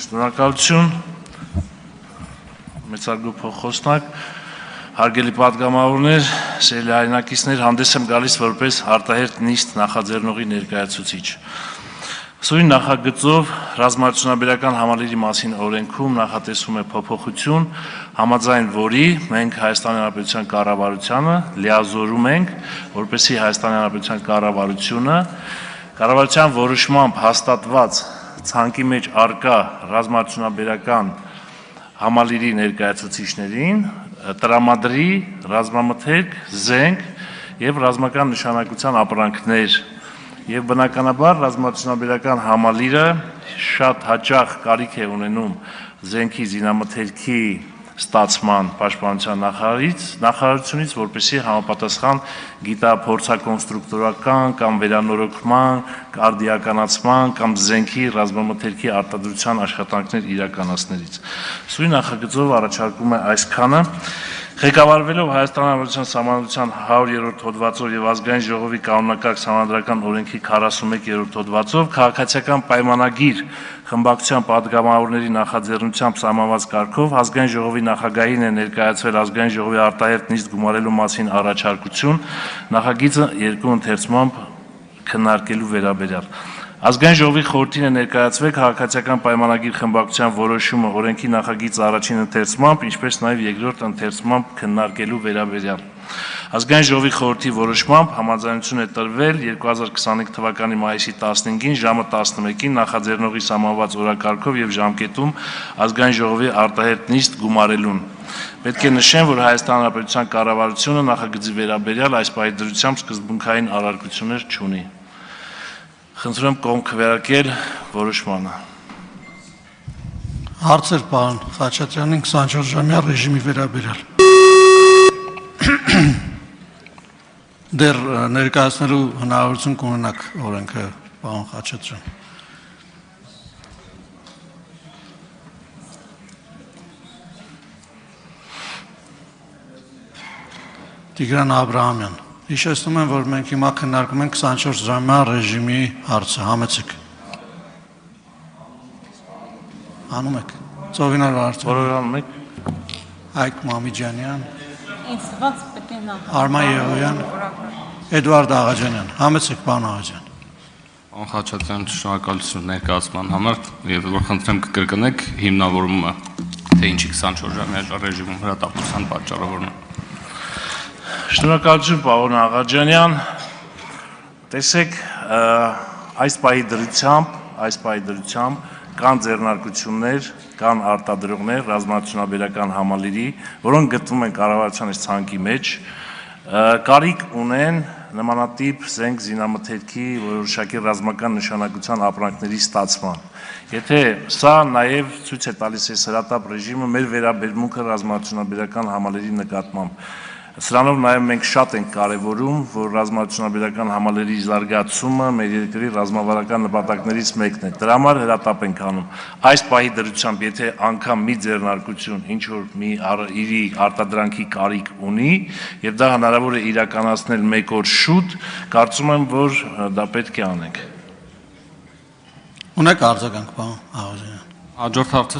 Շնորհակալություն, մեծարգո փոխոսնակ, հարգելի պատգամավորներ, սիրելի հայրենակիցներ, հանդես եմ գալիս որպես արտահերթ նիստ նախաձեռնողի ներկայացուցիչ։ Սույն նախագծով ռազմաարդյունաբերական համալիրի մասին օրենքում նախատեսվում է փոփոխություն, համաձայն որի մենք Հայաստանի Հանրապետության կառավարությանը լիազորում ենք, որպեսզի Հայաստանի Հանրապետության կառավարության որոշմամբ հաստատված ցանկի մեջ արկա ռազմաարդյունաբերական համալիրի ներկայացուցիչներին տրամադրի ռազմամթերք, զենք եւ ռազմական նշանակության ապրանքներ եւ բնականաբար ռազմաարդյունաբերական համալիրը շատ հաճախ կարիք է ունենում զենքի զինամթերքի ստացման պաշտպանության նախարարությունից, որպեսզի համապատասխան գիտափորձակոնստրուկտորական կամ վերանորոգման, արդիականացման կամ զենքի ռազմամթերքի արտադրության աշխատանքներ իրականացնելիս։ Սույն նախագծով առաջարկում է այսքանը. Ղեկավարվելով Հայաստանի Հանրապետության Սահմանադրության 100-րդ հոդվածով եւ Ազգային ժողովի կանոնակարգ սահմանադրական օրենքի 41-րդ հոդվածով քաղաքացիական պայմանագիր խմբակցության պատգամավորների նախաձեռնությամբ սահմանված կարգով Ազգային ժողովի նախագահին է ներկայացվել Ազգային ժողովի արտահերթ նիստ գումարելու մասին առաջարկություն նախագիծը երկու ընթերցումով քննարկելու վերաբերյալ։ Ազգային ժողովի խորհրդին է ներկայացվել քաղաքացիական պայմանագիր խմբակցության որոշումը օրենքի նախագիծը առաջին ընթերցումով, ինչպես նաև երկրորդ ընթերցումով քննարկելու վերաբերյալ։ Ազգային ժողովի խորհրդի որոշմամբ համաձայնություն է տրվել 2025 թվականի մայիսի 15-ին ժամը 11-ին նախաձեռնողի սահմանված օրակարգով եւ ժամկետում Ազգային ժողովի արտահերթ նիստ գումարելուն։ Պետք է նշեմ, որ Հայաստանի Հանրապետության կառավարությունը նախագծի վերաբերյալ այս պահի դրությամբ սկզբունքային առարկություններ չունի։ Խնդրում եմ կողմ քվեարկել որոշմանը։ Հարցեր պարոն Խաչատրյանին 24-ժամյա ռեժիմի վերաբերյալ։ Դեռ ներկայացնելու հնարավորություն կունենաք օրենքը, պարոն Խաչատրյան։ Տիգրան Աբրահամյան։ Հիշեցնում եմ, որ մենք հիմա քննարկում ենք 24-ժամյա ռեժիմի հարցը, համեցեք։ Անում եք։ Ծովինար Վարդան։ Որորանում եք։ Հայկ Մամիջանյան։ Ինձ ված պետք է նախ։ Արման Եղոյան։ Էդվարդ Աղաջանյան։ Համեցեք, պարոն Աղաջյան։ Պարոն Խաչատրյան, շնորհակալություն ներկայացման համար եւ որ խնդրեմ կկրկնեք հիմնավորումը, թե ինչի 24-ժամյա ռեժիմում հրատապության պատճառավորն է։ Շնորհակալություն պարոն Աղաջանյան, տեսեք այս պահի դրությամբ կան ձեռնարկություններ, կան արտադրողներ ռազմաարդյունաբերական համալիրի, որոնք գտնվում են կառավարության այս ցանկի մեջ, կարիք ունեն նմանատիպ զենք զինամթերքի որոշակի ռազմական նշանակության ապրանքների ստացման։ Եթե սա նաև ցույց է տալիս այս հրատապ ռեժիմը մեր վերաբերմունքը ռազմաարդյունաբերական համալիրի նկատմամբ։ Սրանով նաև մենք շատ ենք կարևորում, որ ռազմաարդյունաբերական համալիրի զարգացումը մեր երկրի ռազմավարական նպատակներից մեկն է։ Դրա համար հրատապ ենք անում։ Այս պահի դրությամբ, եթե անգամ մի ձեռնարկություն ինչ-որ մի իրի արտադրանքի կարիք ունի, եւ դա հնարավոր է իրականացնել մեկ օր շուտ, կարծում եմ, որ դա պետք է անենք։ Ունեք արձագանք, պարոն Աղաջյան։ Հաջորդ հարցը